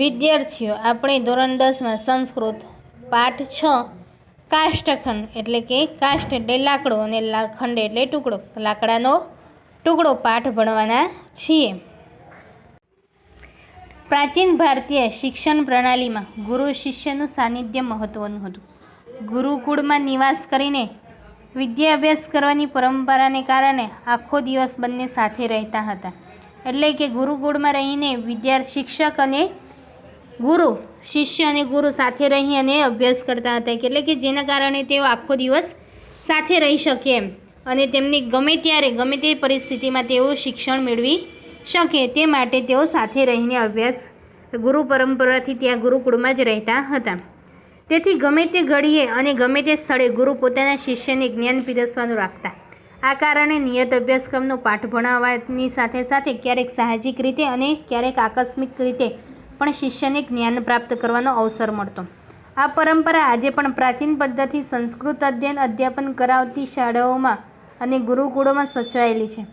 વિદ્યાર્થીઓ, આપણે ધોરણ 10માં સંસ્કૃત પાઠ 6 કાષ્ઠખંડ એટલે કે કાષ્ઠ એટલે લાકડો અને ખંડ એટલે ટુકડો, લાકડાનો ટુકડો પાઠ ભણવાના છીએ. પ્રાચીન ભારતીય શિક્ષણ પ્રણાલીમાં ગુરુ શિષ્યનું સાનિધ્ય મહત્વનું હતું. ગુરુકુળમાં નિવાસ કરીને વિદ્યા અભ્યાસ કરવાની પરંપરાને કારણે આખો દિવસ બંને સાથે રહેતા હતા. એટલે કે ગુરુકુળમાં રહીને શિક્ષક અને ગુરુ, શિષ્ય અને ગુરુ સાથે રહી અને અભ્યાસ કરતા હતા. એટલે કે જેના કારણે તેઓ આખો દિવસ સાથે રહી શકે એમ અને તેમની ગમે ત્યારે ગમે તે પરિસ્થિતિમાં તેઓ શિક્ષણ મેળવી શકે તે માટે તેઓ સાથે રહીને અભ્યાસ ગુરુ પરંપરાથી ત્યાં ગુરુકુળમાં જ રહેતા હતા. તેથી ગમે તે ઘડીએ અને ગમે તે સ્થળે ગુરુ પોતાના શિષ્યને જ્ઞાન પીરસવાનું રાખતા. આ કારણે નિયત અભ્યાસક્રમનો પાઠ ભણાવવાની સાથે સાથે ક્યારેક સાહજિક રીતે અને ક્યારેક આકસ્મિક રીતે પણ શિષ્યને જ્ઞાન પ્રાપ્ત કરવાનો અવસર મળતો. આ પરંપરા આજે પણ પ્રાચીન પદ્ધતિ સંસ્કૃત અધ્યાપન કરાવતી શાળાઓમાં અને ગુરુકુળોમાં સચવાયેલી છે.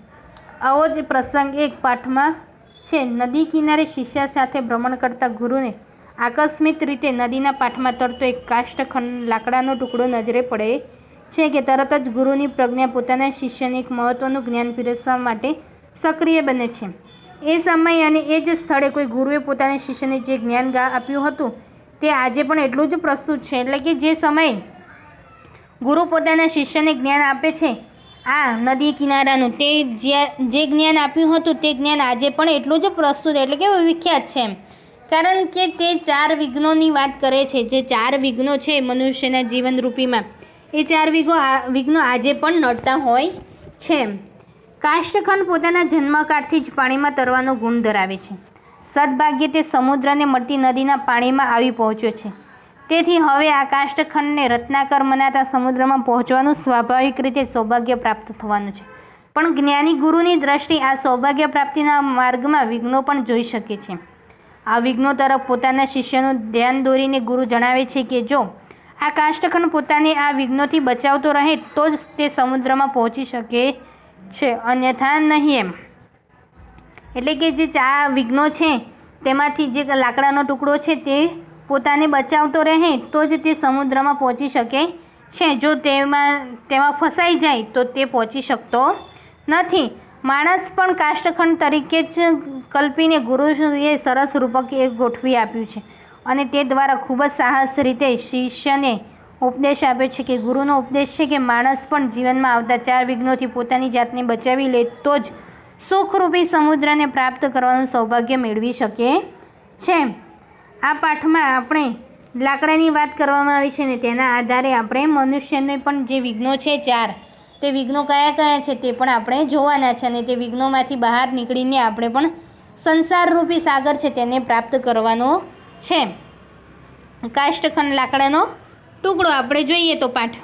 આવો જ પ્રસંગ એક પાઠમાં છે. નદી કિનારે શિષ્ય સાથે ભ્રમણ કરતા ગુરુને આકસ્મિક રીતે નદીના પાઠમાં તરતો એક કાષ્ઠખંડ લાકડાનો ટુકડો નજરે પડે છે કે તરત જ ગુરુની પ્રજ્ઞા પોતાના શિષ્યને એક મહત્વનું જ્ઞાન પીરસવા માટે સક્રિય બને છે. એ સમયે અને એ જ સ્થળે કોઈ ગુરુએ પોતાના શિષ્યને જે જ્ઞાન આપ્યું હતું તે આજે પણ એટલું જ પ્રસ્તુત છે. એટલે કે જે સમયે ગુરુ પોતાના શિષ્યને જ્ઞાન આપે છે આ નદી કિનારાનું, તે જે જ્ઞાન આપ્યું હતું તે જ્ઞાન આજે પણ એટલું જ પ્રસ્તુત એટલે કે વિખ્યાત છે. કારણ કે તે 4 વિઘ્નોની વાત કરે છે. જે 4 વિઘ્નો છે મનુષ્યના જીવનરૂપીમાં, એ 4 વિઘ્નો આજે પણ નડતા હોય છે. કાષ્ઠખંડ પોતાના જન્મકાળથી જ પાણીમાં તરવાનો ગુણ ધરાવે છે. સદભાગ્યે તે સમુદ્રને મળતી નદીના પાણીમાં આવી પહોંચ્યો છે. તેથી હવે આ કાષ્ઠખંડને રત્નાકર મનાતા સમુદ્રમાં પહોંચવાનું સ્વાભાવિક રીતે સૌભાગ્ય પ્રાપ્ત થવાનું છે. પણ જ્ઞાની ગુરુની દ્રષ્ટિ આ સૌભાગ્ય પ્રાપ્તિના માર્ગમાં વિઘ્નો પણ જોઈ શકે છે. આ વિઘ્નો તરફ પોતાના શિષ્યનું ધ્યાન દોરીને ગુરુ જણાવે છે કે જો આ કાષ્ઠખંડ પોતાને આ વિઘ્નોથી બચાવતો રહે તો જ તે સમુદ્રમાં પહોંચી શકે છે, અન્યથા નહીં એમ. એટલે કે જે 4 વિઘ્નો છે તેમાંથી જે લાકડાનો ટુકડો છે તે પોતાને બચાવતો રહે તો જ તે સમુદ્રમાં પહોંચી શકે છે. જો તેમાં ફસાઈ જાય તો તે પહોંચી શકતો નથી. માણસ પણ કાષ્ઠખંડ તરીકે જ કલ્પીને ગુરુએ સરસ રૂપક એ ગોઠવી આપ્યું છે અને તે દ્વારા ખૂબ જ સાહસ રીતે શિષ્યને ઉપદેશ આપે છે કે ગુરુનો ઉપદેશ છે કે માણસ પણ જીવનમાં આવતા 4 વિઘ્નોથી પોતાની જાતને બચાવી લે તો જ સુખરૂપી સમુદ્રને પ્રાપ્ત કરવાનું સૌભાગ્ય મેળવી શકે છે. આ પાઠમાં આપણે લાકડાની વાત કરવામાં આવી છે ને તેના આધારે આપણે મનુષ્યને પણ જે વિઘ્નો છે 4 તે વિઘ્નો કયા કયા છે તે પણ આપણે જોવાના છે અને તે વિઘ્નોમાંથી બહાર નીકળીને આપણે પણ સંસારરૂપી સાગર છે તેને પ્રાપ્ત કરવાનો છે. કાષ્ઠખંડ લાકડાનો ટુકડો આપણે જોઈએ તો પાઠ.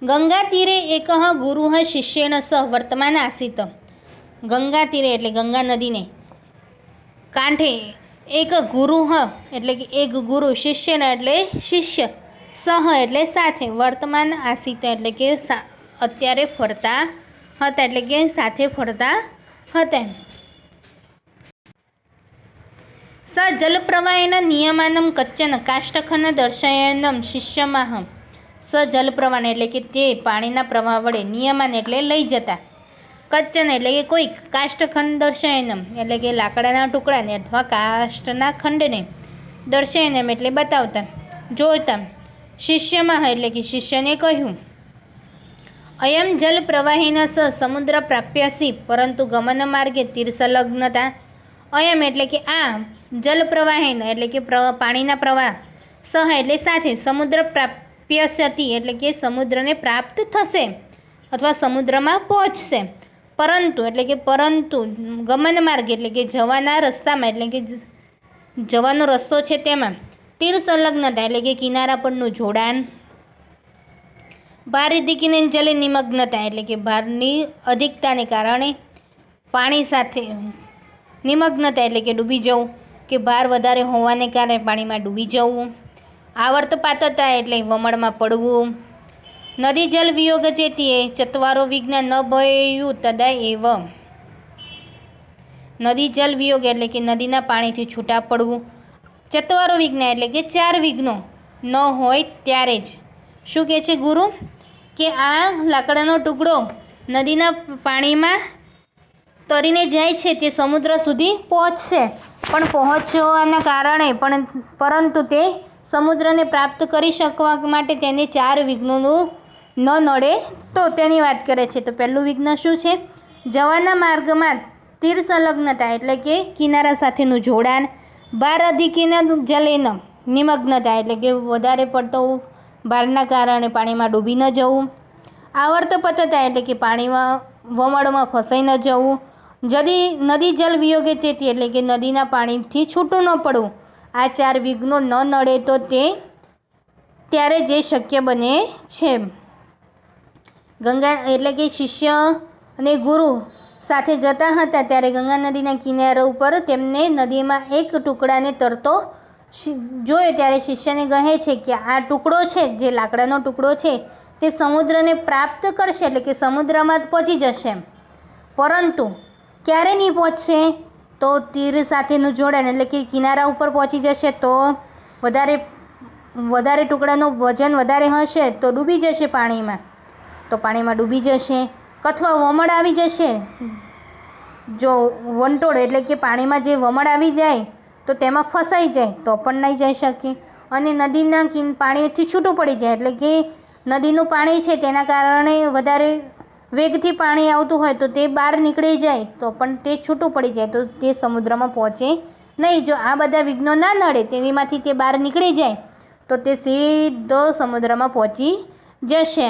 ગંગા તીરે એકઃ ગુરુઃ શિષ્યેન સહ વર્તમાન આસીત. ગંગા તીરે એટલે ગંગા નદીને કાંઠે એક ગુરુઃ એટલે કે એક ગુરુ, શિષ્યન એટલે શિષ્ય, સહ એટલે સાથે, વર્તમાન આસીત એટલે કે અત્યારે ફરતા હતા એટલે કે સાથે ફરતા હતા. સ જલપ્રવાહેન નિયમાનમ કચ્ચન કાષ્ઠખંડ દર્શયનમ શિષ્યમાહ. સ જલપ્રવાહ એટલે કે તે પાણીના પ્રવાહ વડે, નિયમાન એટલે લઈ જતા, કચ્ચન એટલે કે કોઈક, કાષ્ઠખંડ દર્શયનમ એટલે કે લાકડાના ટુકડાને અથવા કાષ્ઠના ખંડને, દર્શયનમ એટલે બતાવતા, જોતા, શિષ્યમાહ એટલે કે શિષ્યને કહ્યું. અયમ જલ પ્રવાહેન સ સમુદ્ર પ્રાપ્યસી પરંતુ ગમન માર્ગે તીરસંલગ્નતા. અયમ એટલે કે આ, જલ પ્રવાહેન એટલે કે પાણીના પ્રવાહ, સહ એટલે સાથે, સમુદ્ર પ્રાપ્યસતી એટલે કે સમુદ્રને પ્રાપ્ત થશે અથવા સમુદ્રમાં પહોંચશે. પરંતુ એટલે કે પરંતુ, ગમન માર્ગ એટલે કે જવાના રસ્તામાં એટલે કે જવાનો રસ્તો છે તેમાં, તીરસંલગ્નતા એટલે કે કિનારા પરનું જોડાણ, ભારાધિક્યને જલે નિમગ્નતા એટલે કે ભારની અધિકતાને કારણે પાણી સાથે, નિમગ્નતા એટલે કે ડૂબી જવું કે ભાર વધારે હોવાને કારણે પાણીમાં ડૂબી જવું, આવર્તપાતતા એટલે વમળમાં પડવું. નદી જલ વિયોગ ચેતીએ ચત્વારો વિઘ્ન ન ભયેયુ તદા એવ. નદી જલ વિયોગ એટલે કે નદીના પાણીથી છૂટા પડવું. ચત્વારો વિઘ્ન એટલે કે 4 વિઘ્નો ન હોય ત્યારે જ શું કહે છે ગુરુ કે આ લાકડાનો ટુકડો નદીના પાણીમાં તરીને જાય છે તે સમુદ્ર સુધી પહોંચશે, પણ પહોંચવાના કારણે પરંતુ તે સમુદ્રને પ્રાપ્ત કરી શકવા માટે તેને 4 વિઘ્નોનું ન નડે તો તેની વાત કરે છે. તો પહેલું વિઘ્ન શું છે? જવાના માર્ગમાં તીર સંલગ્નતા એટલે કે કિનારા સાથેનું જોડાણ. બાર અધિકીના જલેન નિમગ્નતા એટલે કે વધારે પડતો બારના કારણે પાણીમાં ડૂબી ન જવું. આવર્તપતતા એટલે કે પાણીમાં વમળમાં ફસાઈ ન જવું. નદી જલ વિયોગે ચેતી એટલે કે નદીના પાણીથી છૂટું ન પડવું. આ 4 વિઘ્નો ન નડે તો ત્યારે જે શક્ય બને છે. ગંગા એટલે કે શિષ્ય અને ગુરુ સાથે જતા હતા ત્યારે ગંગા નદીના કિનારા ઉપર તેમને નદીમાં એક ટુકડાને તરતો જોયો ત્યારે શિષ્યને કહે છે કે આ ટુકડો છે, જે લાકડાનો ટુકડો છે તે સમુદ્રને પ્રાપ્ત કરશે એટલે કે સમુદ્રમાં જ પહોંચી જશે, પરંતુ ક્યારે નહીં પહોંચશે? તો તીર સાથેનું જોડાણ એટલે કે કિનારા ઉપર પહોંચી જશે તો વધારે ટુકડાનું વજન વધારે હશે તો ડૂબી જશે પાણીમાં, તો પાણીમાં ડૂબી જશે. અથવા વમળ આવી જશે, જો વંટોળ એટલે કે પાણીમાં જે વમળ આવી જાય તો તેમાં ફસાઈ જાય તો પણ નહીં જઈ શકે. અને નદીના પાણીથી છૂટું પડી જાય એટલે કે નદીનું પાણી છે તેના કારણે વધારે વેગથી પાણી આવતું હોય તો તે બહાર નીકળી જાય તો પણ તે છૂટું પડી જાય તો તે સમુદ્રમાં પહોંચે નહીં. જો આ બધા વિઘ્નો ના નડે તેનીમાંથી તે બહાર નીકળી જાય તો તે સીધો સમુદ્રમાં પહોંચી જશે.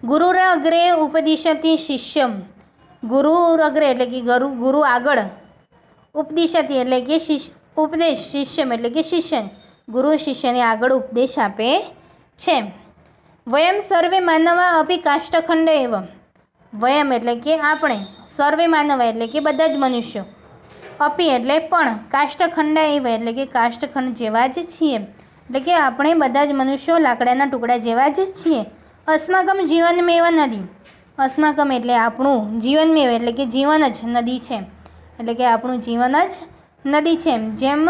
ગુરુર અગ્રે ઉપદિશતી શિષ્યમ. ગુરુર અગ્રે એટલે કે ગુરુ આગળ, ઉપદિશતી એટલે કે ઉપદેશ, શિષ્યમ એટલે કે શિષ્ય, ગુરુ શિષ્યને આગળ ઉપદેશ આપે છે. વયમ સર્વે માનવા અપી કાષ્ઠખંડ એવ. વયમ એટલે કે આપણે, સર્વે માનવા એટલે કે બધા જ મનુષ્યો, અપી એટલે પણ, કાષ્ઠખંડ એવ એટલે કે કાષ્ઠખંડ જેવા જ છીએ, એટલે કે આપણે બધા જ મનુષ્યો લાકડાના ટુકડા જેવા જ છીએ. અસ્માકમ જીવનમેવ નદી. અસ્માકમ એટલે આપણું, જીવનમેવ એટલે કે જીવન જ નદી છે, એટલે કે આપણું જીવન જ નદી છે. જેમ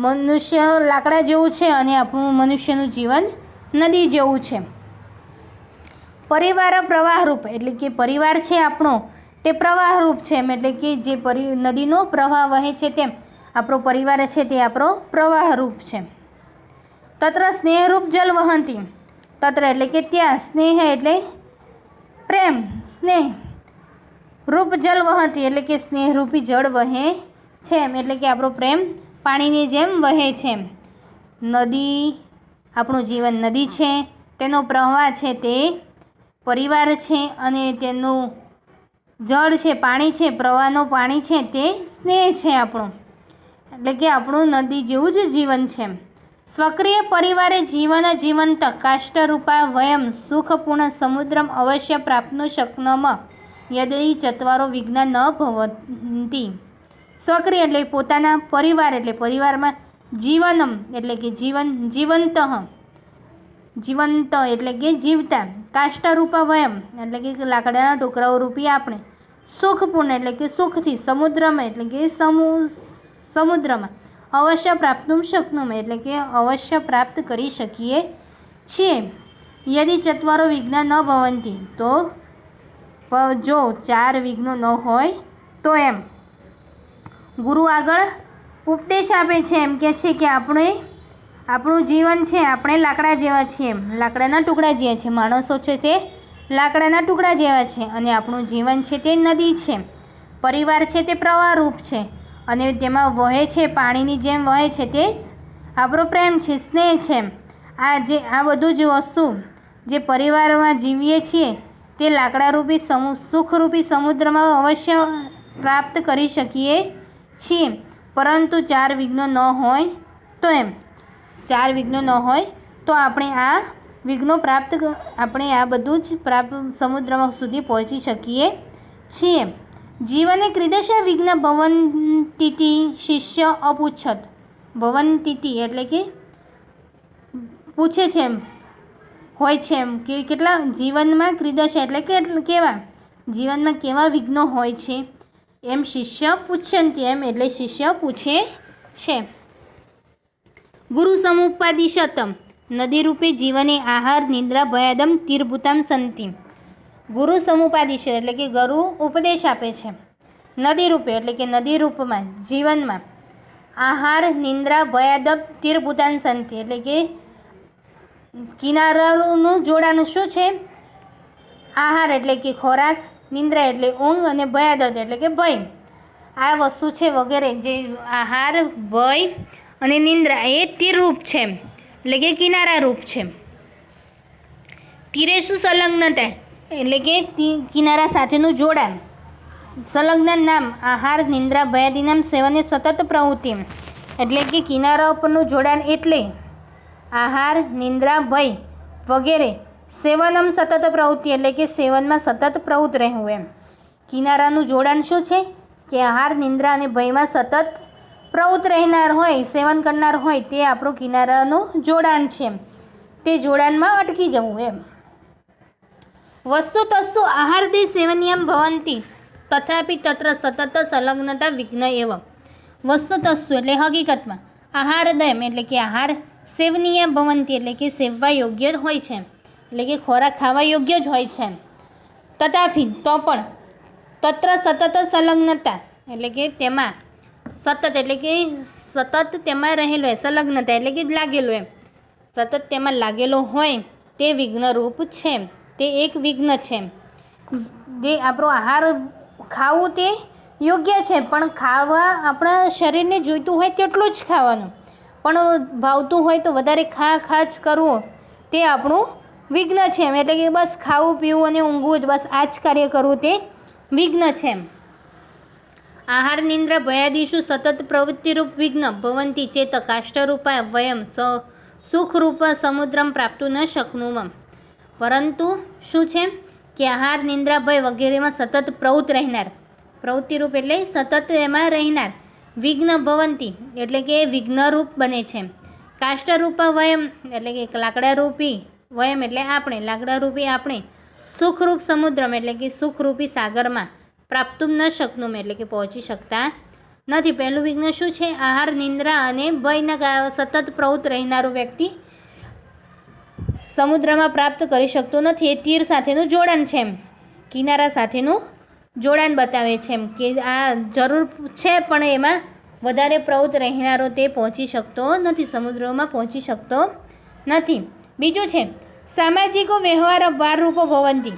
મનુષ્ય લાકડા જેવું છે અને આપણું મનુષ્યનું જીવન નદી જેવું છે. પરિવાર પ્રવાહરૂપ એટલે કે પરિવાર છે આપણો તે પ્રવાહરૂપ છે, એટલે કે જે નદીનો પ્રવાહ વહે છે તેમ આપણો પરિવાર છે તે આપણો પ્રવાહરૂપ છે. તત્ર સ્નેહરૂપ જલ વહંતી. તત્ર એટલે કે ત્યાં, સ્નેહ એટલે પ્રેમ, સ્નેહ, રૂપ જલ વહંતી એટલે કે સ્નેહરૂપી જળ વહે છે, એટલે કે આપણો પ્રેમ પાણીની જેમ વહે છે. નદી, આપણું જીવન નદી છે, તેનો પ્રવાહ છે તે પરિવાર છે અને તેનું જળ છે, પાણી છે, પ્રવાહનો પાણી છે તે સ્નેહ છે આપણું, એટલે કે આપણું નદી જેવું જ જીવન છે. સ્વક્રિય પરિવારે જીવન જીવંત કાષ્ઠરૂપા વયમ સુખપૂર્ણ સમુદ્રમ અવશ્ય પ્રાપ્નું શક્નમ યદિ ચત્વારો વિઘ્ના ન ભવંતી. સ્વક્રિય એટલે પોતાના પરિવાર, એટલે પરિવારમાં જીવનમ એટલે કે જીવંત એટલે કે જીવતા, કાષ્ઠરૂપા વયમ એટલે કે લાકડાના ટુકડાઓ રૂપી આપણે, સુખપૂર્ણ એટલે કે સુખથી, સમુદ્રમાં એટલે કે સમુદ્રમાં, અવશ્ય પ્રાપ્તું શક્નુમ એટલે કે અવશ્ય પ્રાપ્ત કરી શકીએ છીએ. યદિ ચત્વારો વિઘ્ના ન ભવંતી તો જો 4 વિઘ્નો ન હોય તો એમ ગુરુ આગળ ઉપદેશ આપે છે, એમ કે છે કે આપણું જીવન છે આપણે લાકડા જેવા છીએ, લાકડાના ટુકડા જેવા છે, માણસો છે તે લાકડાના ટુકડા જેવા છે અને આપણું જીવન છે તે નદી છે, પરિવાર છે તે પ્રવાહરૂપ છે અને તેમાં વહે છે, પાણીની જેમ વહે છે તે આપણો પ્રેમ છે, સ્નેહ છે. આ બધું જ વસ્તુ જે પરિવારમાં જીવીએ છીએ તે લાકડારૂપી સુખરૂપી સમુદ્રમાં અવશ્ય પ્રાપ્ત કરી શકીએ છીએ, પરંતુ 4 વિઘ્નો ન હોય તો એમ 4 વિઘ્નો ન હોય તો આપણે આ બધું જ પ્રાપ્ત સમુદ્રમાં સુધી પહોંચી શકીએ છીએ. જીવને ક્રીદશા વિઘ્ન ભવંતીતિ શિષ્ય અપુચ્છત. ભવંતીતિ એટલે કે પૂછે છે એમ, હોય છે એમ કે કેટલા જીવનમાં ક્રીદશા એટલે કે કેવા જીવનમાં કેવા વિઘ્નો હોય છે. એમ શિષ્ય પૂછ્યંતિ, એમ એટલે શિષ્ય પૂછે છે. ગુરુ સમુપાદિશતમ નદી રૂપે જીવને આહાર નિદ્રા ભયાદમ તીર્ભૂતામ સંતિ. ગુરુ સમુપાદિશ એટલે કે ગુરુ ઉપદેશ આપે છે. નદી રૂપે એટલે કે નદી રૂપમાં જીવનમાં આહાર નિંદ્રા ભયાદબ તીર્ભૂતાન સંતિ એટલે કે કિનારાનું જોડાણ શું છે? આહાર એટલે કે ખોરાક, નિંદ્રા એટલે ઊંઘ અને ભયાદત એટલે કે ભય. આ વસ્તુ છે વગેરે જે આહાર, ભય અને નિંદ્રા એ તીર રૂપ છે એટલે કે કિનારા રૂપ છે. તીરે શું સંલગ્નતા એટલે કે કિનારા સાથેનું જોડાણ. સંલગ્ન નામ આહાર નિંદ્રા ભયાદિનામ સેવને સતત પ્રવૃત્તિ એટલે કે કિનારા ઉપરનું જોડાણ એટલે આહાર, નિંદ્રા, ભય વગેરે સેવનમ સતત પ્રવૃત્તિ એટલે કે સેવનમાં સતત પ્રવૃત્ત રહેવું એમ. કિનારાનું જોડાણ શું છે કે આહાર, નિંદ્રા અને ભયમાં સતત પ્રવૃત્ત રહેનાર હોય, સેવન કરનાર હોય તે આપણું કિનારાનું જોડાણ છે. તે જોડાણમાં અટકી જવું એમ. વસ્તુ તસ્તુ આહારથી સેવનીયમ ભવંતી તથાપિ તત્ર સતત સંલગ્નતા વિઘ્ન એવ. વસ્તુ તસ્તુ એટલે હકીકતમાં આહારદયમ એટલે કે આહાર સેવનીય ભવંતી એટલે કે સેવવા યોગ્ય હોય છે એટલે કે ખોરાક ખાવા યોગ્ય જ હોય છે. તથાપિ તો પણ તત્ર સતત સંલગ્નતા એટલે કે તેમાં સતત એટલે કે સતત તેમાં રહેલો હોય, સંલગ્નતા એટલે કે લાગેલો એમ, સતત તેમાં લાગેલો હોય તે વિઘ્નરૂપ છે. તે એક વિઘ્ન છે. જે આપણો આહાર ખાવું તે યોગ્ય છે પણ ખાવા આપણા શરીરને જોઈતું હોય તેટલું જ ખાવાનું, પણ ભાવતું હોય તો વધારે ખા જ કરવું તે આપણું વિઘ્ન છે એમ. એટલે કે બસ ખાવું પીવું અને ઊંઘવું જ, બસ આ જ કાર્ય કરવું તે વિઘ્ન છે. આહાર નિંદ્રા ભયાદિષુ સતત પ્રવૃત્તિરૂપ વિઘ્ન ભવંતી ચેત કાષ્ઠરૂપા વયમ સુખરૂપ સમુદ્રમ પ્રાપ્તું ન શક્નુમમ. પરંતુ શું છે કે આહાર, નિંદ્રા, ભય વગેરેમાં સતત પ્રવૃત્ત રહેનાર, પ્રવૃત્તિરૂપ એટલે સતત એમાં રહેનાર, વિઘ્ન ભવંતી એટલે કે વિઘ્નરૂપ બને છે. કાષ્ઠરૂપા વયમ એટલે કે લાકડારૂપી, વયમ એટલે આપણે, લાકડારૂપી આપણે, સુખરૂપ સમુદ્રમ એટલે કે સુખરૂપી સાગરમાં પ્રાપ્તું ન શકનું એટલે કે પહોંચી શકતા નથી. પહેલું વિઘ્ન શું છે? આહાર, નિંદ્રા અને ભયના સતત પ્રવૃત્ત રહેનારો વ્યક્તિ સમુદ્રમાં પ્રાપ્ત કરી શકતો નથી. એ તીર સાથેનું જોડાણ છે એમ, કિનારા સાથેનું જોડાણ બતાવે છે એમ કે આ જરૂર છે પણ એમાં વધારે પ્રવૃત્ત રહેનારો તે પહોંચી શકતો નથી, સમુદ્રમાં પહોંચી શકતો નથી. બીજું છે સામાજિકો વ્યવહાર ભારરૂપો ભવંતી.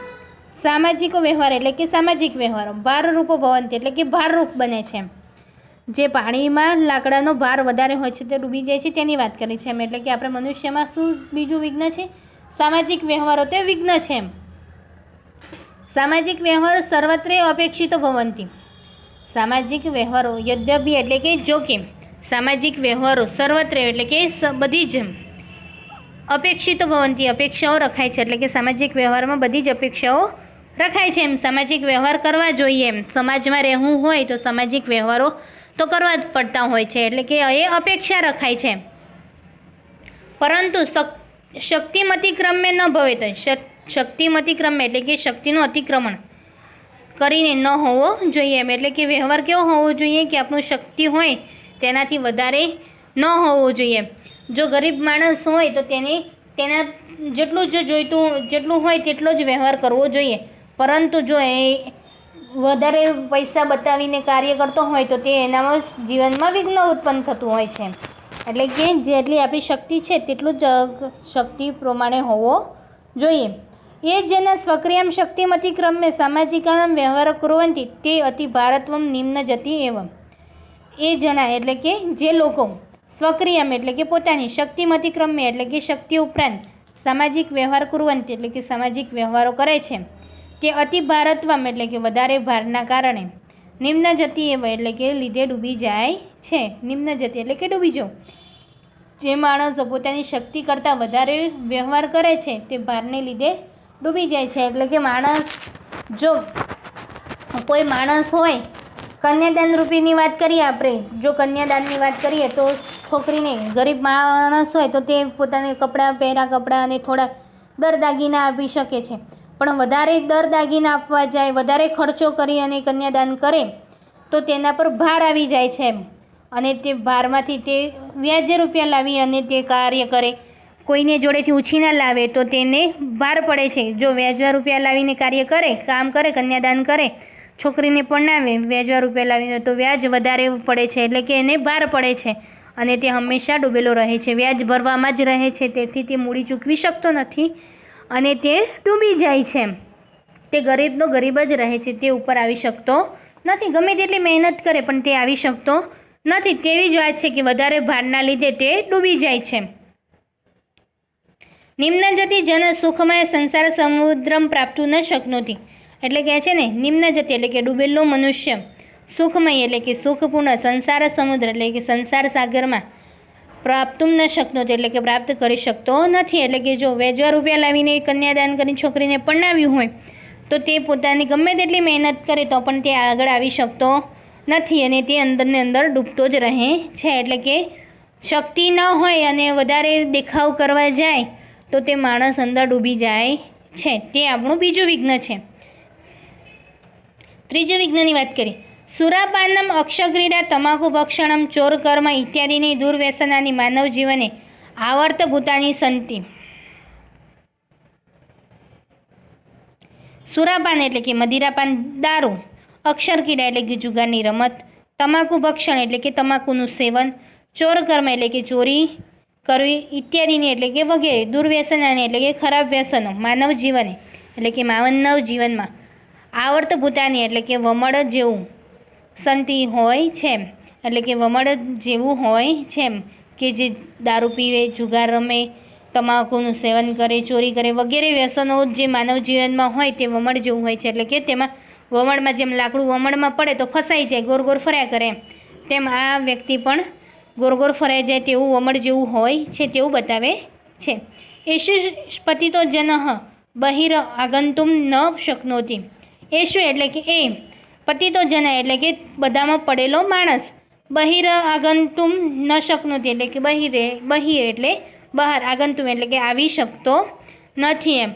સામાજિકો વ્યવહાર એટલે કે સામાજિક વ્યવહારો ભારરૂપો ભવંતી એટલે કે ભારરૂપ બને છે. જે પાણીમાં લાકડાનો ભાર વધારે હોય છે તે ડૂબી જાય છે તેની વાત કરી છે એમ. એટલે કે આપણે મનુષ્યમાં શું બીજું વિઘ્ન છે? સામાજિક વ્યવહારો તે વિઘ્ન છે એમ. સામાજિક વ્યવહાર સર્વત્ર અપેક્ષિતો ભવંતી. સામાજિક વ્યવહારો યદ્યપિ એટલે કે જો કે સામાજિક વ્યવહારો સર્વત્ર એટલે કે બધી જ અપેક્ષિતો ભવંતી અપેક્ષાઓ રખાય છે. એટલે કે સામાજિક વ્યવહારમાં બધી જ અપેક્ષાઓ રખાય છે એમ. સામાજિક વ્યવહાર કરવા જોઈએ એમ. સમાજમાં રહેવું હોય તો સામાજિક વ્યવહારો તો કરવા જ પડતા હોય છે એટલે કે એ અપેક્ષા રખાય છે. પરંતુ શક્તિમતી ક્રમે ન ભવે તો શક્તિમતી ક્રમે એટલે કે શક્તિનું અતિક્રમણ કરીને ન હોવો જોઈએ એમ. એટલે કે વ્યવહાર કેવો હોવો જોઈએ કે આપણું શક્તિ હોય તેનાથી વધારે ન હોવો જોઈએ. જો ગરીબ માણસ હોય તો તેના જેટલું જ જોઈતું જેટલું હોય તેટલો જ વ્યવહાર કરવો જોઈએ. પરંતુ જો એ વધારે પૈસા બતાવીને કાર્ય કરતો હોય તો તે એનામાં જીવનમાં વિઘ્ન ઉત્પન્ન થતું હોય છે. એટલે કે જેટલી આપણી શક્તિ છે તેટલું જ શક્તિ પ્રમાણે હોવો જોઈએ. એ જેના સ્વક્રિયમ શક્તિમતી ક્રમે સામાજિકાનામ વ્યવહાર કુર્વંતી તે અતિ ભારત્વમ નિમ્ન જતી એવમ. એ જણા એટલે કે જે લોકો સ્વક્રિયમ એટલે કે પોતાની શક્તિમતી ક્રમે એટલે કે શક્તિ ઉપરાંત સામાજિક વ્યવહાર કુર્વંતી એટલે કે સામાજિક વ્યવહારો કરે છે તે અતિ ભારત્વમ એટલે કે વધારે ભારના કારણે નિમ્ન જતી એવ એટલે કે લીધે ડૂબી જાય છે. નિમ્ન જતી એટલે કે ડૂબી જવું. જે માણસો પોતાની શક્તિ કરતાં વધારે વ્યવહાર કરે છે તે ભારને લીધે ડૂબી જાય છે. એટલે કે માણસ જો કોઈ માણસ હોય, કન્યાદાન રૂપીની વાત કરીએ આપણે, જો કન્યાદાનની વાત કરીએ તો છોકરીને ગરીબ માણસ હોય તો તે પોતાને પહેરા કપડાં અને થોડા દર દાગીના આપી શકે છે. પણ વધારે દર દાગીના આપવા જાય, વધારે ખર્ચો કરી અને કન્યાદાન કરે તો તેના પર ભાર આવી જાય છે એમ, અને તે ભારમાંથી તે વ્યાજે રૂપિયા લાવી અને તે કાર્ય કરે. કોઈને જોડેથી ઉછીના લાવે તો તેને ભાર પડે છે. જો વ્યાજવા રૂપિયા લાવીને કાર્ય કરે, કામ કરે, કન્યાદાન કરે, છોકરીને પરણાવે વ્યાજવા રૂપિયા લાવીને, તો વ્યાજ વધારે પડે છે, એટલે કે એને ભાર પડે છે અને તે હંમેશા ડૂબેલો રહે છે. વ્યાજ ભરવામાં જ રહે છે, તેથી તે મૂડી ચૂકવી શકતો નથી અને તે ડૂબી જાય છે. તે ગરીબનો ગરીબ જ રહે છે, તે ઉપર આવી શકતો નથી. ગમે તેટલી મહેનત કરે પણ તે આવી શકતો નથી. તેવી જ વાત છે કે વધારે ભારના લીધે તે ડૂબી જાય છે. નિમ્નજતિ જન સુખમય સંસાર સમુદ્રમ પ્રાપ્તું ન શક્નોતિ. એટલે કહે છે ને, નિમ્નજતિ એટલે કે ડૂબેલો મનુષ્ય, સુખમય એટલે કે સુખપૂર્ણ, સંસાર સમુદ્ર એટલે કે સંસાર સાગરમાં પ્રાપ્તું ન શક્નોતિ એટલે કે પ્રાપ્ત કરી શકતો નથી. એટલે કે જો વ્યાજવા રૂપિયા લાવીને કન્યાદાન કરીને છોકરીને પરણાવ્યું હોય તો તે પોતાની ગમે તેટલી મહેનત કરે તો પણ તે આગળ આવી શકતો નથી અને તે અંદરને અંદર ડૂબતો જ રહે છે. એટલે કે શક્તિ ન હોય અને વધારે દેખાવ કરવા જાય તો તે માણસ અંદર ડૂબી જાય છે. તે આપણું બીજું વિઘ્ન છે. ત્રીજું વિઘ્નની વાત કરીએ. સુરાપાનમ, અક્ષક્રીડા, તમાકુ ભક્ષણમ, ચોર કર્મ ઇત્યાદિની દુર્વ્યસનાની માનવ જીવને આવર્તભૂતાની સંતિ. સુરાપાન એટલે કે મદિરાપાન, દારૂ, અક્ષરકીડા એટલે કે જુગારની રમત, તમાકુ ભક્ષણ એટલે કે તમાકુનું સેવન, ચોર કર્મ એટલે કે ચોરી કરવી, ઇત્યાદિની એટલે કે વગેરે દુર્વ્યસનાની એટલે કે ખરાબ વ્યસનો માનવ જીવને એટલે કે માનવ જીવનમાં આવર્તભૂતાની એટલે કે વમળ જેવું સંતિ હોય છે. એટલે કે વમળ જેવું હોય છે કે જે દારૂ પીવે, જુગાર રમે, તમાકુનું સેવન કરે, ચોરી કરે વગેરે વ્યસનો જે માનવ જીવનમાં હોય તે વમળ જેવું હોય છે. એટલે કે તેમાં વમળમાં જેમ લાકડું વમળમાં પડે તો ફસાઈ જાય, ગોર ગોર ફર્યા કરે, તેમ આ વ્યક્તિ પણ ગોર ગોર ફરાઈ જાય તેવું વમળ જેવું હોય છે તેવું બતાવે છે. એષુ પતિતો જનઃ બહિર આગંતુમ ન શક્નોતિ. એષુ એટલે કે એ, પતિતો જન એટલે કે બધામાં પડેલો માણસ, બહિર આગંતુમ ન શક્નોતિ એટલે કે બહિર એટલે બહાર, આગંતુમ એટલે કે આવી શકતો નથી એમ.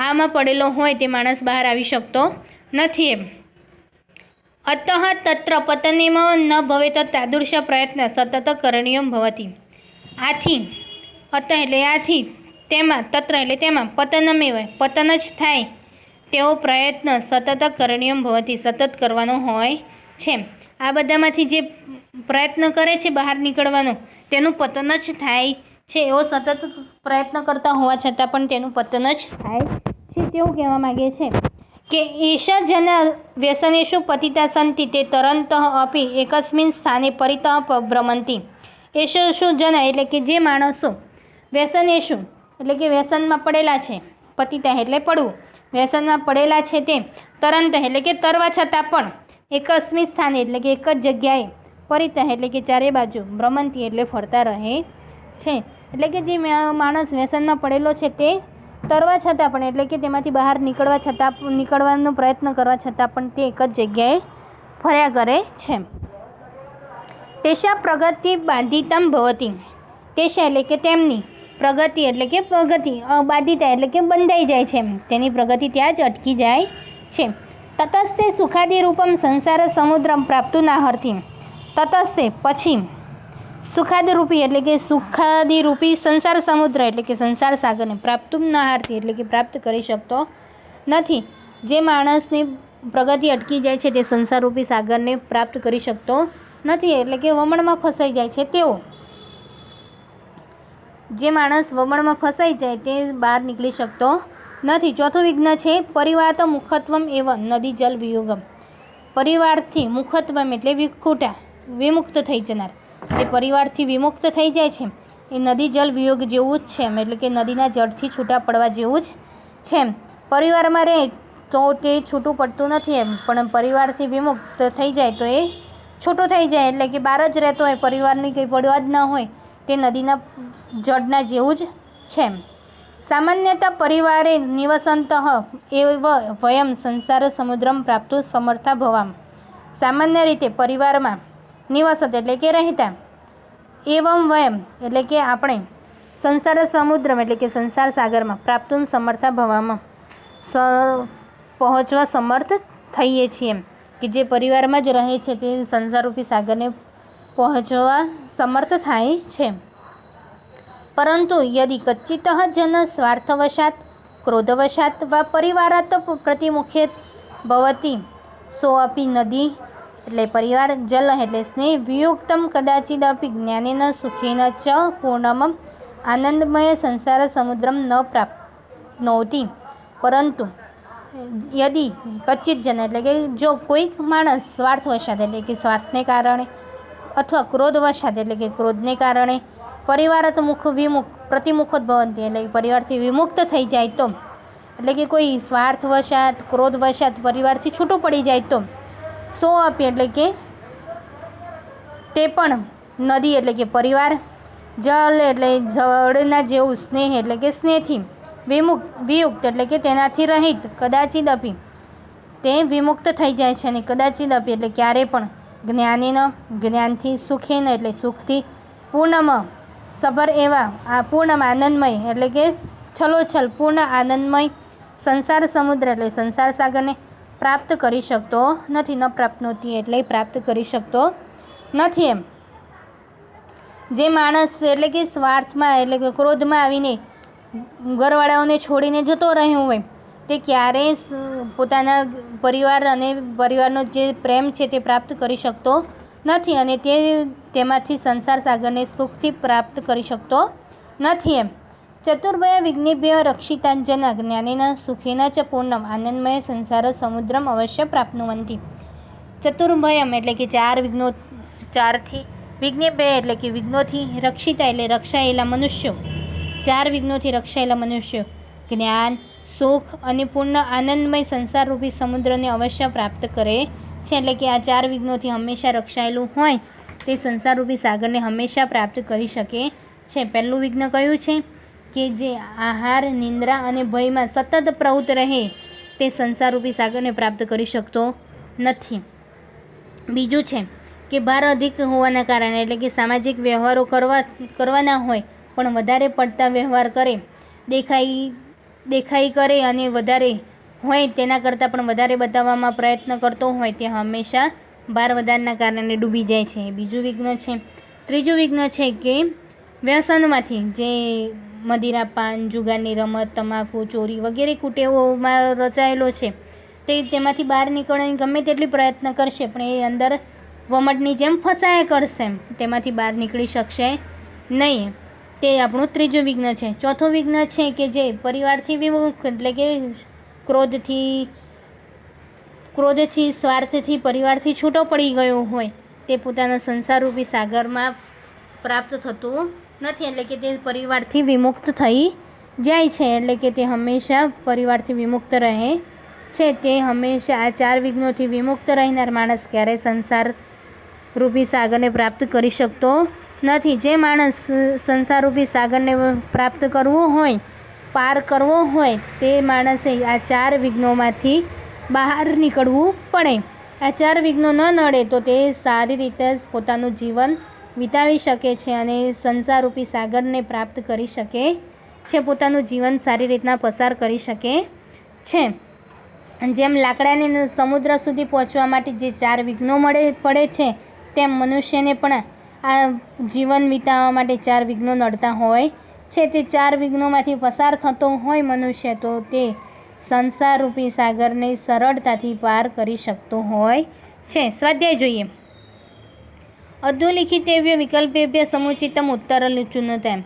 આમાં પડેલો હોય તે માણસ બહાર આવી શકતો નથી એમ. અતઃ તત્ર પતનેમ ન ભવેત તાદૃશ પ્રયત્ન સતત કરણીય ભવતિ. આથી, અત એટલે આથી, તેમાં, તત્ર એટલે તેમાં, પતનમેવ પતન જ થાય તેવો પ્રયત્ન સતત કરણીય ભવતિ સતત કરવાનો હોય છે. આ બધામાંથી જે પ્રયત્ન કરે છે બહાર નીકળવાનો તેનું પતન જ થાય છે. એવો સતત પ્રયત્ન કરતા હોવા છતાં પણ તેનું પતન જ થાય છે તેવું કહેવા માગે છે કે એષા જન વ્યસનેષુ પતિતા સંતિ તે તરંતઃ અપી એકસ્મિન સ્થાને પરિતઃ ભ્રમંતિ. એષુ જન એટલે કે જે માણસો વ્યસનેષુ એટલે કે વ્યસનમાં પડેલા છે, પતિતા એટલે પડવું, વ્યસનમાં પડેલા છે તે તરંત એટલે કે તરવા છતાં પણ એકસ્મિન સ્થાને એટલે કે એક જ જગ્યાએ, પરિતઃ એટલે કે ચારે બાજુ, ભ્રમંતિ એટલે ફરતા રહે છે. એટલે કે જે માણસ વ્યસનમાં પડેલો છે તે તરવા છતાં પણ એટલે કે તેમાંથી બહાર નીકળવાનો પ્રયત્ન કરવા છતાં પણ તે એક જ જગ્યાએ ફર્યા કરે છે. તેષા પ્રગતિ બાધિતમ ભવતિ. તેષા એટલે કે તેમની, પ્રગતિ એટલે કે પ્રગતિ, બાધિતા એટલે કે બંધાઈ જાય છે, તેની પ્રગતિ ત્યાં જ અટકી જાય છે. તતસ્તે સુખાદિ રૂપમ સંસાર સમુદ્રમ પ્રાપ્તું નાહર્થી. તતસ્તે પછી સુખાદરૂપી એટલે કે સુખાદિરૂપી સંસાર સમુદ્ર એટલે કે સંસાર સાગરને પ્રાપ્તું નાહાર્થી એટલે કે પ્રાપ્ત કરી શકતો નથી. જે માણસની પ્રગતિ અટકી જાય છે તે સંસારરૂપી સાગરને પ્રાપ્ત કરી શકતો નથી, એટલે કે વમણમાં ફસાઈ જાય છે તેઓ. જે માણસ વમણમાં ફસાઈ જાય તે બહાર નીકળી શકતો નથી. ચોથું વિઘ્ન છે પરિવારત મુખત્વમ એવ નદી જલ વિયોગમ. પરિવારથી મુખત્વમ એટલે વિખૂટા, વિમુક્ત થઈ જનાર. જે પરિવારથી વિમુક્ત થઈ જાય છે એ નદી જલ વિયોગ જેવું જ છે, એટલે કે નદીના જળથી છૂટા પડવા જેવું જ છે. પરિવારમાં રહે તો તે છૂટું પડતું નથી એમ, પણ પરિવારથી વિમુક્ત થઈ જાય તો એ છૂટું થઈ જાય, એટલે કે બહાર જ રહેતો હોય, પરિવારની કંઈ પડવા જ ના હોય, તે નદીના જળના જેવું જ છે. સામાન્યતઃ પરિવારે નિવસંતઃ એવ વયમ સંસાર સમુદ્રમ પ્રાપ્તું સમર્થા ભવામ. સામાન્ય રીતે પરિવારમાં નિવસત એટલે કે રહેતા, એવમ વયમ એટલે કે આપણે, સંસાર સમુદ્રમ એટલે કે સંસાર સાગરમાં, પ્રાપ્તું સમર્થા ભવામાં પહોંચવા સમર્થ થઈએ છીએ. કે જે પરિવારમાં જ રહે છે તે સંસારરૂપી સાગરને પહોંચવા સમર્થ થાય છે. પરંતુ યદિ કચ્ચિત જન સ્વાર્થવશાત ક્રોધવશાત વા પરિવારાત પ્રતિમુખે ભવતી સોઅપી નદી એટલે પરિવાર જલ એટલે સ્નેહ વિયુક્તમ કદાચિદપી જ્ઞાનેન સુખેન ચ પૂર્ણમ આનંદમય સંસાર સમુદ્રમ ન પ્રાપ્નોતિ. પરંતુ યદિ કચ્ચિત જન એટલે કે જો કોઈક માણસ સ્વાર્થવશાત એટલે કે સ્વાર્થને કારણે અથવા ક્રોધવશાત એટલે કે ક્રોધને કારણે પરિવારત પ્રતિમુખોદ્ભવંતી એટલે પરિવારથી વિમુક્ત થઈ જાય તો એટલે કે કોઈ સ્વાર્થવશાત ક્રોધવશાત પરિવારથી છૂટું પડી જાય તો સો આપી એટલે કે તે પણ નદી એટલે કે પરિવાર જળ એટલે જળના જેવું સ્નેહ એટલે કે સ્નેહથી વિયુક્ત એટલે કે તેનાથી રહિત કદાચિદ અપી તે વિમુક્ત થઈ જાય છે. અને કદાચિદ અપી એટલે ક્યારે પણ જ્ઞાનથી સુખેન એટલે સુખથી પૂર્ણમાં સબર એવા આ પૂર્ણ આનંદમય એટલે કે છલોછલ પૂર્ણ આનંદમય સંસાર સમુદ્ર એટલે સંસાર સાગરને પ્રાપ્ત કરી શકતો નથી. ન પ્રાપ્નોતી એટલે પ્રાપ્ત કરી શકતો નથી. એમ જે માણસ એટલે કે સ્વાર્થમાં એટલે કે ક્રોધમાં આવીને ઘરવાળાઓને છોડીને જતો રહ્યો હોય તે ક્યારેય પોતાના પરિવાર અને પરિવારનો જે પ્રેમ છે તે પ્રાપ્ત કરી શકતો નથી અને તેમાંથી સંસાર સાગરને સુખથી પ્રાપ્ત કરી શકતો નથી. એમ ચતુર્ભય વિઘ્નેભ્ય રક્ષિતાંજના જ્ઞાનેન સુખેન ચ પૂર્ણમ આનંદમય સંસાર સમુદ્રમ અવશ્ય પ્રાપ્નુવંતી. ચતુર્ભયમ એટલે કે ચારથી વિઘ્નેભ્ય એટલે કે વિઘ્નોથી રક્ષિતા એટલે રક્ષાયેલા મનુષ્યો 4 વિઘ્નોથી રક્ષાયેલા મનુષ્યો જ્ઞાન સુખ અને પૂર્ણ આનંદમય સંસારરૂપી સમુદ્રને અવશ્ય પ્રાપ્ત કરે છે. એટલે કે આ 4 વિઘ્નોથી હંમેશા રક્ષાયેલું હોય તે સંસારરૂપી સાગરને હંમેશા પ્રાપ્ત કરી શકે છે. પહેલું વિઘ્ન કયું છે કે જે આહાર નિંદ્રા અને ભયમાં સતત પ્રવૃત્ત રહે તે સંસારરૂપી સાગરને પ્રાપ્ત કરી શકતો નથી. બીજું છે કે ભાર અધિક હોવાના કારણે એટલે કે સામાજિક વ્યવહારો કરવાના હોય પણ વધારે પડતા વ્યવહાર કરે દેખાઈ કરે અને વધારે હોય તેના કરતાં પણ વધારે બતાવવામાં પ્રયત્ન કરતો હોય તે હંમેશા ભાર વધારના કારણે ડૂબી જાય છે. બીજું વિઘ્ન છે. ત્રીજું વિઘ્ન છે કે વ્યસનમાંથી જે મદિરા પાન જુગારની રમત તમાકુ ચોરી વગેરે કુટેવોમાં રચાયેલો છે તેમાંથી બહાર નીકળવાની ગમે તેટલી પ્રયત્ન કરશે પણ એ અંદર વમટની જેમ ફસાયા કરશે તેમાંથી બહાર નીકળી શકશે નહીં. તે આપણું ત્રીજું વિઘ્ન છે. ચોથું વિઘ્ન છે કે જે પરિવારથી વિમુખ એટલે કે ક્રોધથી સ્વાર્થથી પરિવારથી છૂટો પડી ગયો હોય તે પોતાના સંસારરૂપી સાગરમાં પ્રાપ્ત થતું નથી. એટલે કે તે પરિવારથી વિમુક્ત થઈ જાય છે. એટલે કે તે હંમેશા પરિવારથી વિમુક્ત રહે છે. તે હંમેશા આ 4 વિઘ્નોથી વિમુક્ત રહેનાર માણસ ક્યારેય સંસારરૂપી સાગરને પ્રાપ્ત કરી શકતો નથી. જે માણસ સંસારરૂપી સાગરને પ્રાપ્ત કરવું હોય પાર કરવો હોય તે માણસે આ 4 વિઘ્નોમાંથી બહાર નીકળવું પડે. આ 4 વિઘ્નો ન નડે તો તે સારી રીતે પોતાનું જીવન વિતાવી શકે છે અને સંસારરૂપી સાગરને પ્રાપ્ત કરી શકે છે. પોતાનું જીવન સારી રીતના પસાર કરી શકે છે. જેમ લાકડાને સમુદ્ર સુધી પહોંચવા માટે જે 4 વિઘ્નો પડે છે તેમ મનુષ્યને પણ આ જીવન વિતાવવા માટે 4 વિઘ્નો નડતા હોય છે. તે 4 વિઘ્નોમાંથી પસાર થતો હોય મનુષ્ય તો તે સંસારરૂપી સાગરને સરળતાથી પાર કરી શકતો હોય છે. સ્વાધ્યાય જોઈએ. અધોલિખિતેભ્ય વિકલ્પેભ્ય સમુચિતમ ઉત્તર ચુનોતા.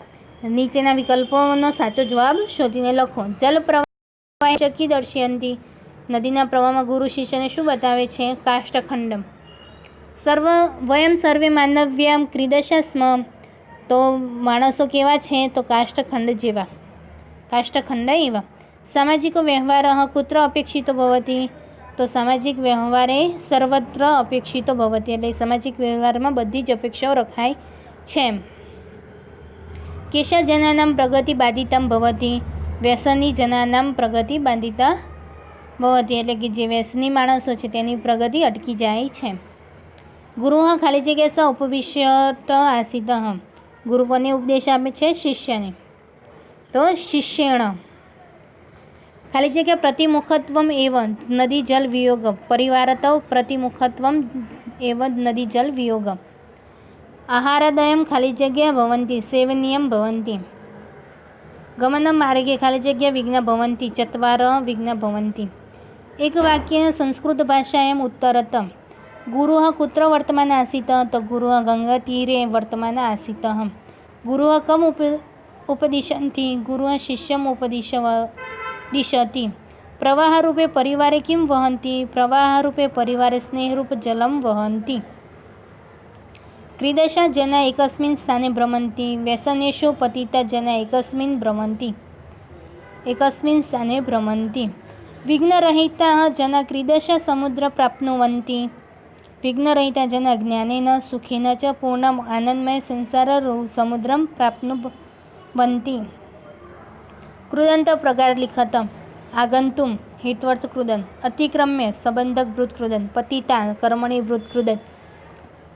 નીચેના વિકલ્પોનો સાચો જવાબ શોધીને લખો. જલ પ્રવાહ ચકી દર્શયંતી. નદીના પ્રવાહમાં ગુરુ શિષ્યને શું બતાવે છે? કાષ્ઠખંડમ. વયમ સર્વે માનવ્યામ ક્રીદશા સ્મ. તો માણસો કેવા છે? તો કાષ્ઠખંડ જેવા, કાષ્ઠખંડ એવા. સામાજિકો વ્યવહાર કુત્ર અપેક્ષિતો ભવતી. તો સામાજિક વ્યવહારે સર્વત્ર અપેક્ષિતો ભવતી એટલે સામાજિક વ્યવહારમાં બધી જ અપેક્ષાઓ રખાય છે. કેશા જનાનામ પ્રગતિ બાધિતમ ભવતી. વ્યસની જનાનામ પ્રગતિ બાધિતા ભવતી એટલે કે જે વ્યસની માણસો છે તેની પ્રગતિ અટકી જાય છે. ગુરુ ખાલી જગ્યા સ ઉપવિશ્યત આસિત. ગુરુ કોને ઉપદેશ આપે છે? શિષ્યને. તો શિષ્યણ. ખાલી જગ્યા પ્રતિમુખત્વમ એવ નદી જલ વિયોગ પરિવારતવ પ્રતિમુખત્વમ એવ નદી જલ વિયોગ આહારદયમ ખાલી જગ્યા ભવંતી સેવનીયમ ભવંતી ગમનમ માર્ગે ખાલી જગ્યા વિઘ્ન ભવંતી ચત્વાર વિઘ્ન ભવંતી. એક વાક્યેન સંસ્કૃત ભાષાયામ ઉત્તરત ગુરુઃ કુત્ર વર્તમાન આસીત તો ગુરુઃ ગંગાતીરે વર્તમાન આસીત. ગુરુઃ કમ ઉપદિશન્તિ ગુરુઃ શિષ્યમ ઉપદિશતિ. પ્રવાહરૂપે પરિવારે કિમ વહંતિ પ્રવાહરૂપે પરિવારે સ્નેહરૂપ જલમ વહંતિ. ક્રીદશા जना एकस्मिन् स्थाने भ्रमन्ति व्यसनेषु पतिता जना एकस्मिन् स्थाने भ्रमन्ति. विघ्नरहिताः जना क्रीदशा समुद्र प्राप्नुवन्ति. विघ्नरहिता जना ज्ञानेन सुखेन च पूर्णम् आनन्दमय संसार समुद्रं प्राप्नुवन्ति. कृदंत प्रकार लिखत आगंतुम हेत्वर्थ कृदंत अतिक्रम्य संबंधक भृत कृदंत पतिता कर्मणि भृत कृदंत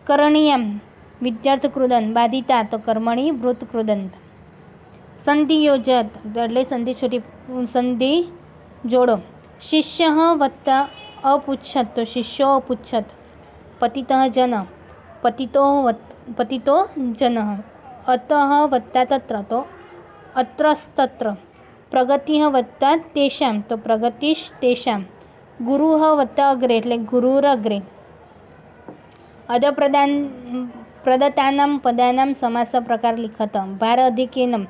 करणीयम विद्यार्थ कृदंत बाधिता तो कर्मणि भृत कृदंत. संधि योजत એટલે સંધિ છોટી સંધિ જોડો. शिष्य वत्ता अपुच्छत तो शिष्यो अपुच्छत. पतितः जन पतितो जनः. अतः वत्ता तत्र तो अत्रस्तत्र. प्रगतिः वत्ता तेषां तो प्रगतिस्तेषां. गुरुः वत्ता अग्रे એટલે गुरुरग्रे. प्रदत्तानां पदानां समास प्रकार लिखत भार अधिकेनं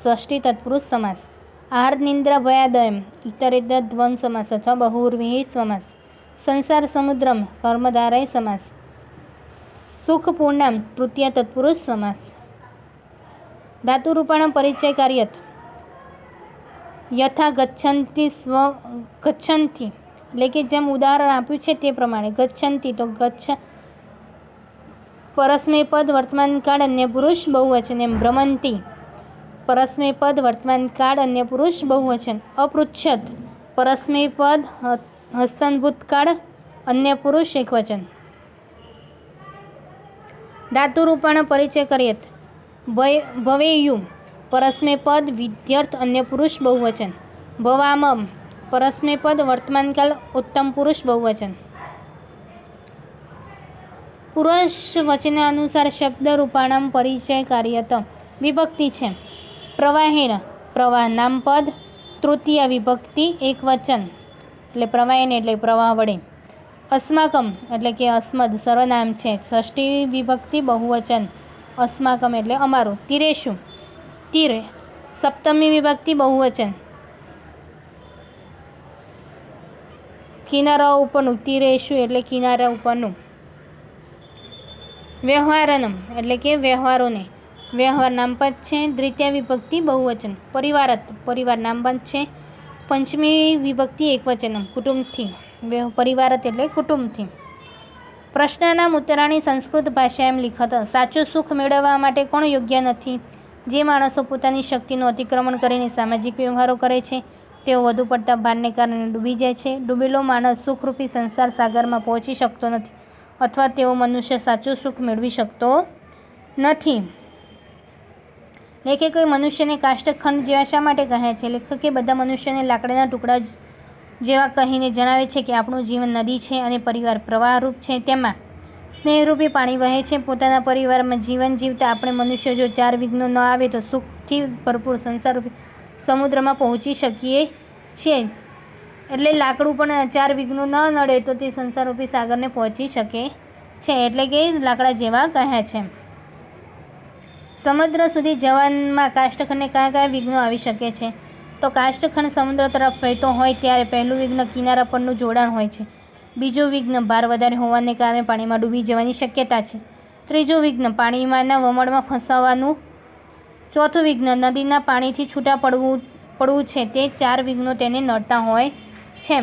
षष्ठी तत्पुरुष समास. आहार निंद्रा भयादयम इतरेतर द्वंद्व समास अथवा बहुव्रीहि समास. संसार समुद्रम कर्मधारय समास. सुख पूर्णाम तृतीय तत्पुरुष समास. धातु रूपाणां परिचय कार्यत यथा गच्छन्ति स्व गच्छन्ति એટલે કે જેમ ઉદાહરણ આપ્યું છે તે પ્રમાણે ગચ્છન્તિ તો ગચ્છ પરસ્મય પદ વર્તમાન કાળ અન્ય પુરુષ બહુવચન એમ ભ્રમંતી પરસ્મય પદ વર્તમાન કાળ અન્ય પુરુષ બહુવચન. અપૃચ્છત પરસ્મય પદ હસ્તનભૂત કાળ અન્ય પુરુષ એકવચન. धातु रूपाण परिचय करियत भवेयु परस्मय पद विद्यर्थ अन्य पुरुष बहुवचन. भवामम परस्मय पद वर्तमान काल उत्तम पुरुष बहुवचन. पुरुष वचन अनुसार शब्द रूपाणां परिचय कार्यत विभक्ति है. प्रवाहेन प्रवाह नाम पद तृतीय विभक्ति एक वचन એટલે પ્રવાહેન એટલે પ્રવાહ વડે. अस्माकम એટલે કે अस्मद સર્વનામ છે. ષષ્ઠી વિભક્તિ બહુવચન अस्माकम એટલે અમારું. તીરેશુ તીર સપ્તમી વિભક્તિ બહુવચન. કિનારા ઉપરનું તીરેશુ એટલે કિનારા ઉપરનું. વ્યવહારનમ એટલે કે વ્યવહારોને. વ્યવહાર નામપદ છે. દ્વિતીય વિભક્તિ બહુવચન. પરિવારત પરિવાર નામપદ છે. પંચમી વિભક્તિ એકવચનમ કુટુંબથી. પરિવારત એટલે કુટુંબથી. પ્રશ્નના ઉત્તરાણી સંસ્કૃત ભાષામાં લિખત સાચું સુખ મેળવવા માટે કોણ યોગ્ય નથી? જે માણસો પોતાની શક્તિનું અતિક્રમણ કરીને સામાજિક વ્યવહારો કરે છે તેઓ વધુ પડતા ભારને કારણે ડૂબી જાય છે. ડૂબેલો માણસ સુખરૂપી સંસાર સાગરમાં પહોંચી શકતો નથી અથવા તેઓ મનુષ્ય સાચું સુખ મેળવી શકતો નથી. લેખકે મનુષ્યને કાષ્ઠખંડ જેવા શા માટે કહે છે? લેખકે બધા મનુષ્યને લાકડાના ટુકડા જેવા કહીને જણાવે છે કે આપણું જીવન નદી છે અને પરિવાર પ્રવાહરૂપ છે. તેમાં સ્નેહરૂપી પાણી વહે છે. પોતાના પરિવારમાં જીવન જીવતા આપણે મનુષ્ય જો 4 વિઘ્નો ન આવે તો સુખથી ભરપૂર સંસારરૂપી સમુદ્રમાં પહોંચી શકીએ છીએ. એટલે લાકડું પણ 4 વિઘ્નો ન નડે તો તે સંસારરૂપી સાગરને પહોંચી શકે છે. એટલે કે લાકડા જેવા કહે છે. સમુદ્ર સુધી જવામાં કાષ્ઠખંડને કયા કયા વિઘ્નો આવી શકે છે? તો કાષ્ઠખંડ સમુદ્ર તરફ વહેતો હોય ત્યારે પહેલું વિઘ્ન કિનારા પરનું જોડાણ હોય છે. બીજું વિઘ્ન ભાર વધારે હોવાને કારણે પાણીમાં ડૂબી જવાની શક્યતા છે. ત્રીજું વિઘ્ન પાણીમાંના વમળમાં ફસાવાનું. ચોથું વિઘ્ન નદીના પાણીથી છૂટા પડવું છે. તે 4 વિઘ્નો તેને નડતા હોય છે.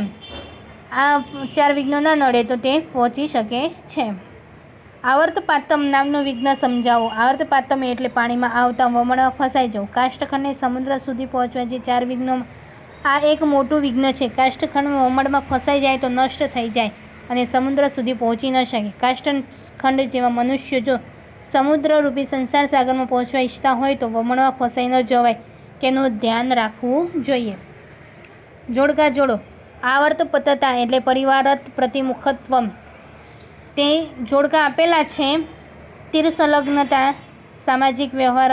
આ 4 વિઘ્નો ન નડે તો તે પહોંચી શકે છે. આવર્તપાતમ નામનું વિઘ્ન સમજાવો. આવર્તપાતમ એટલે પાણીમાં આવતા વમળમાં ફસાઈ જવું. કાષ્ઠખંડને સમુદ્ર સુધી પહોંચવા જે 4 વિઘ્નોમાં આ એક મોટું વિઘ્ન છે. કાષ્ઠખંડ વમળમાં ફસાઈ જાય તો નષ્ટ થઈ જાય અને સમુદ્ર સુધી પહોંચી ન શકે. કાષ્ઠખંડ જેવા મનુષ્ય જો સમુદ્રરૂપી સંસાર સાગરમાં પહોંચવા ઈચ્છતા હોય તો વમળમાં ફસાઈ ન જવાય તેનું ધ્યાન રાખવું જોઈએ. જોડકા જોડો આવર્ત પતતા એટલે પરિવારત પ્રતિમુખત્વમ, તે જોડકા આપેલા છે. તીર સંલગ્નતા સામાજિક વ્યવહાર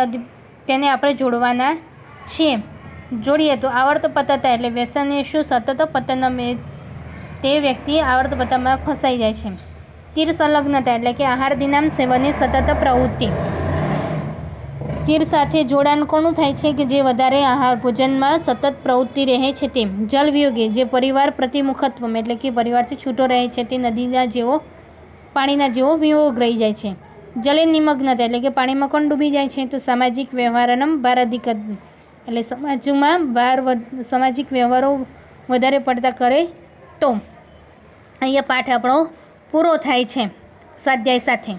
તેને આપણે જોડવાના છીએ. જોડીએ તો આવર્ત પતતા એટલે વ્યસનેશુ સતત પતનમ, તે વ્યક્તિ આવર્ત પતનમાં ફસાઈ જાય છે. તીર સંલગ્નતા એટલે કે આહારદીનામ સેવનની સતત પ્રવૃત્તિ. તીર સાથે જોડાણ કોનું થાય છે કે જે વધારે આહાર ભોજનમાં સતત પ્રવૃત્તિ રહે છે તે. જલવિયોગી જે પરિવાર પ્રતિમુખત્વમ એટલે કે પરિવારથી છૂટો રહે છે તે નદીના જેવો પાણીના જેવો વિયોગ રહી જાય છે. જલે નિમગ્નતા એટલે કે પાણીમાં કોણ ડૂબી જાય છે તો સામાજિક વ્યવહારનમ ભારાધિક એટલે સામાજિક વ્યવહારો વધારે પડતા કરે તો. અહીંયા પાઠ આપણો પૂરો થાય છે સ્વાધ્યાય સાથે.